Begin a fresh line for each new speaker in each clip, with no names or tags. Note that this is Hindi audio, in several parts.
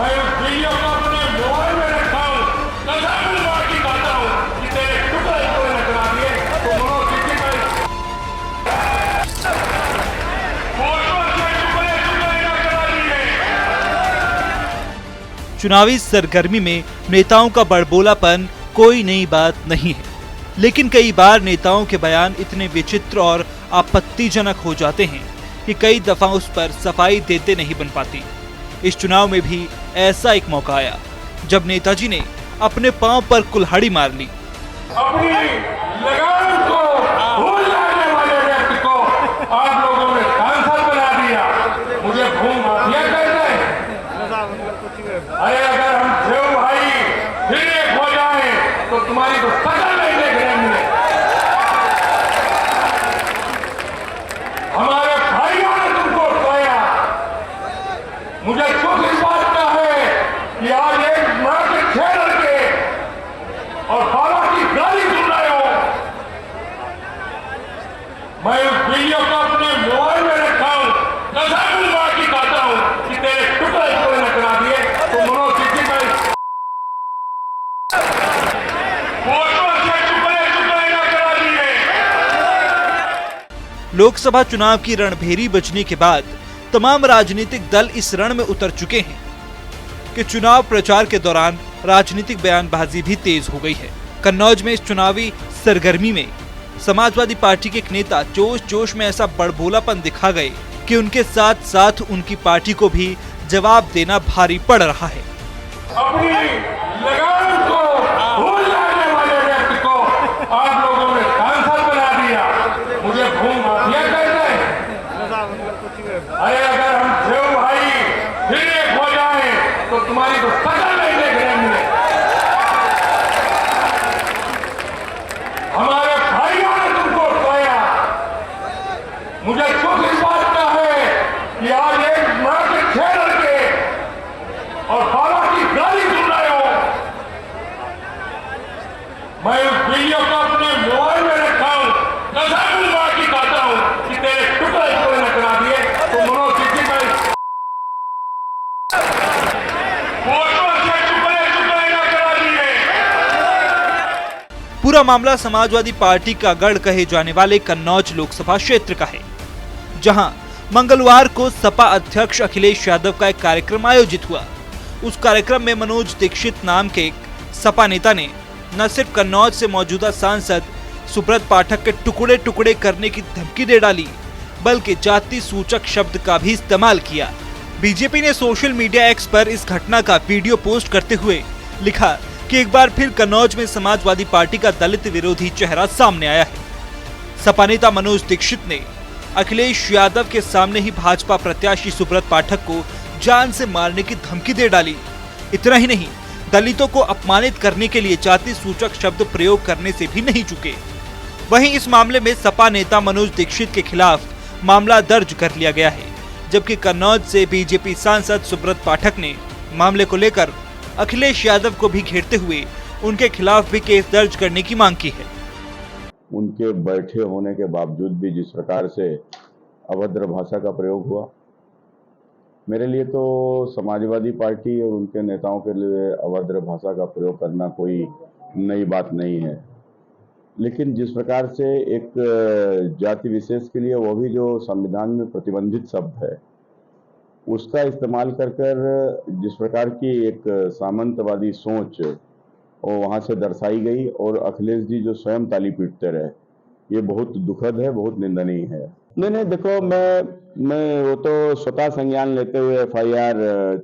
मैं उस वीडियो को अपने मोबाइल में रखा हूँ, कसम खुदा की खाता हूँ कि तेरे टुकड़े टुकड़े न करा दिए तो मनोज दीक्षित का फोटो से टुकड़े टुकड़े न करा दिए।
चुनावी सरगर्मी में नेताओं का बड़बोलापन कोई नई बात नहीं है, लेकिन कई बार नेताओं के बयान इतने विचित्र और आपत्तिजनक हो जाते हैं कि कई दफा उस पर सफाई देते नहीं बन पाती। इस चुनाव में भी ऐसा एक मौका आया जब नेताजी ने अपने पांव पर कुल्हाड़ी मार ली।
अपनी लगाम को भूल जाने वाले व्यक्ति को आप लोगों ने सांसद बना दिया। मुझे भूम माफिया कहते हैं। अरे अगर हम देव भाई फिर एक हो जाए तो तुम्हारी तो शकल नहीं देखने मिले। हमारे भाइयों ने तुमको खोया। मुझे सुख इस बात का है कि आज एक मां के 6 लड़के और बाबा की गाली सुन रहे हो। मैं उस वीडियो को अपने मोबाइल में रखा हूं, कसम खुदा की खाता हूं कि तेरे टुकड़े टुकड़े न करा दिए तो मनोज दीक्षित का फोटो से टुकड़े टुकड़े न करा दिए।
लोकसभा चुनाव की रणभेरी बजने के बाद तमाम राजनीतिक दल इस रण में उतर चुके हैं कि चुनाव प्रचार के दौरान राजनीतिक बयानबाजी भी तेज हो गई है। कन्नौज में इस चुनावी सरगर्मी में समाजवादी पार्टी के एक नेता जोश जोश में ऐसा बड़बोलापन दिखा गए कि उनके साथ साथ उनकी पार्टी को भी जवाब देना भारी पड़ रहा है।
अपनी लगाम को भूल जाने वाले व्यक्ति को आप लोगों ने सांसद बना दिया। मुझे भूम माफिया कहते हैं। अरे अगर हम देव भाई फिर एक हो जाए तो तुम्हारी तो शकल नहीं देखने मिले। हमारे भाइयों ने तुमको खोया। मुझे सुख इस बात का है कि आज एक मां के 6 लड़के और बाबा की गाली सुन रहे हो। मैं उस वीडियो को अपने मोबाइल में रखा हूं, कसम खुदा की खाता हूं कि तेरे टुकड़े टुकड़े न करा दिए तो मनोज दीक्षित का फोटो से टुकड़े टुकड़े न करा दिए।
पूरा मामला समाजवादी पार्टी का गढ़ कहे जाने वाले कन्नौज लोकसभा क्षेत्र का है, जहां मंगलवार को सपा अध्यक्ष अखिलेश यादव का एक कार्यक्रम आयोजित हुआ। उस कार्यक्रम में मनोज दीक्षित नाम के एक सपा नेता ने न सिर्फ कन्नौज से मौजूदा सांसद सुब्रत पाठक के टुकड़े टुकड़े करने की धमकी दे डाली, बल्कि जाति सूचक शब्द का भी इस्तेमाल किया। बीजेपी ने सोशल मीडिया एक्स पर इस घटना का वीडियो पोस्ट करते हुए लिखा कि एक बार फिर कन्नौज में समाजवादी पार्टी का दलित विरोधी चेहरा सामने आया है। सपा नेता मनोज दीक्षित ने अखिलेश यादव के सामने ही भाजपा प्रत्याशी सुब्रत पाठक को जान से मारने की धमकी दे डाली। इतना ही नहीं, दलितों को अपमानित करने के लिए जाति सूचक शब्द प्रयोग करने से भी नहीं चुके। वहीं इस मामले में सपा नेता मनोज दीक्षित के खिलाफ मामला दर्ज कर लिया गया है, जबकि कन्नौज से बीजेपी सांसद सुब्रत पाठक ने मामले को लेकर अखिलेश यादव को भी घेरते हुए उनके खिलाफ भी केस दर्ज करने की मांग की है।
उनके बैठे होने के बावजूद भी जिस प्रकार से अभद्र भाषा का प्रयोग हुआ, मेरे लिए तो समाजवादी पार्टी और उनके नेताओं के लिए अभद्र भाषा का प्रयोग करना कोई नई बात नहीं है। लेकिन जिस प्रकार से एक जाति विशेष के लिए वो भी जो संविधान में प्रतिबंधित शब्द है, उसका इस्तेमाल कर जिस प्रकार की एक सामंतवादी सोच वो वहाँ से दर्शाई गई और अखिलेश जी जो स्वयं ताली पीटते रहे, ये बहुत दुखद है, बहुत निंदनीय है। नहीं देखो, मैं वो तो स्वतः संज्ञान लेते हुए FIR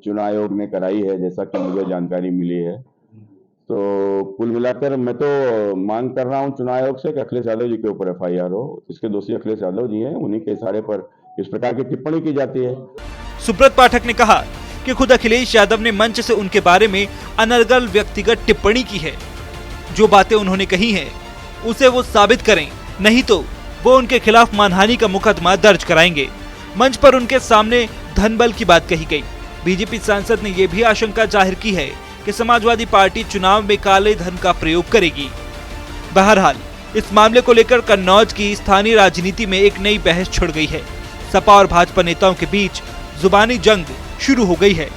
चुनाव आयोग ने कराई है, जैसा कि मुझे जानकारी मिली है। तो कुल मिलाकर मैं तो मांग कर रहा हूं चुनाव आयोग से कि अखिलेश यादव जी के ऊपर FIR हो। इसके दोषी अखिलेश यादव जी हैं, उन्हीं के इशारे पर इस प्रकार की टिप्पणी की जाती है।
सुब्रत पाठक ने कहा कि खुद अखिलेश यादव ने मंच से उनके बारे में अनर्गल व्यक्तिगत टिप्पणी की है। जो बातें उन्होंने कही हैं उसे वो साबित करें, नहीं तो वो उनके खिलाफ मानहानि का मुकदमा दर्ज कराएंगे। मंच पर उनके सामने धनबल की बात कही गई। बीजेपी सांसद ने यह भी आशंका जाहिर की है कि समाजवादी पार्टी चुनाव में काले धन का प्रयोग करेगी। बहरहाल इस मामले को लेकर कन्नौज की स्थानीय राजनीति में एक नई बहस छिड़ गई है। सपा और भाजपा नेताओं के बीच जुबानी जंग शुरू हो गई है।